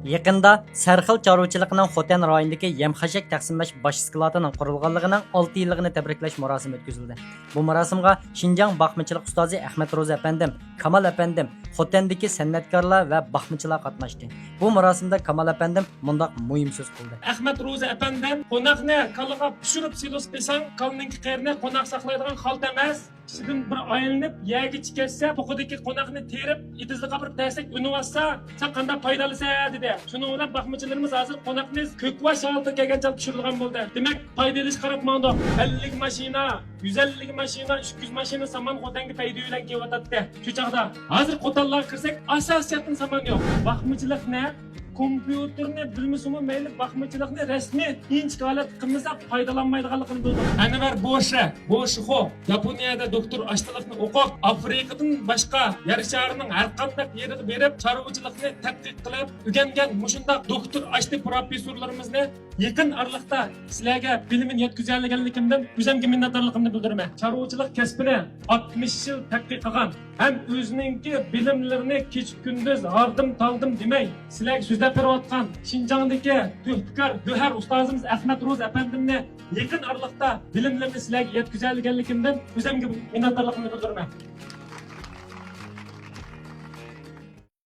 Yaqında Sarxil chorvachilig'ining Xotan rayonidagi yem-xashak taqsimlash bosh skladining qurilganligining 6 yilligini tabriklash marosimi o'tkazildi. Bu marosimga Xinjiang baxmachilik ustozi Ahmad Ro'za apandim, Kamal apandim, Xotandagi san'atkorlar va baxmachilar qatnashdi. Bu marosimda Kamal apandim mundaq muhim so'z qildi. Ahmad Ro'za apandim qo'noqni kalaga pishirib silos qilsang, qalninki qerini qo'noq saqlaydigan xalt emas. Sizin bir aylanib yegichi kelsa, to'qidagi qo'noqni terib, itizli qapirib tassak univassa, sen qanday foydalisa dedi. Shuni o'ylab baxmachilarimiz hozir qo'noqni ko'kvash holda kelgancha pishirgan bo'ldi. Demak, foydalish qarab mando. 50 mashina, 150 mashina, 300 mashina saman Xotanga foyda bilan kelyapti. Shu chaqda hozir qo'tallarga kirsak, asosiyatdan saman yo'q. Baxmachilikni kompyuterni bilmasimi mayli baxmachilikni rasmiy inchik holat qilmasa foydalanmaydiganligini bildim. Anvar Boshixo Yaponiyada doktor ashtalikni o'qib, Afrikadan boshqa yer sharining har qanday yeriga berib, chorvachilikni tadqiq qilib, o'rgangan mushundaq doktor ashti professorlarimizni yaqin oraliqda sizlarga bilimini yetkazganligimdan o'zimga minnatdorligimni bildiraman. Chorvachilik kasbini 60 yil tadqiq qilgan ham o'zininki bilimlarini kech kunduz hardim taldim demay, sizlarga so'zlab berayotgan Xinjiangdagi tuhfikar Go'har ustozimiz Ahmad Ro'za apandimni yaqin oraliqda bilimlarini sizlarga yetkazganligimdan o'zimga minnatdorligimni bildiraman.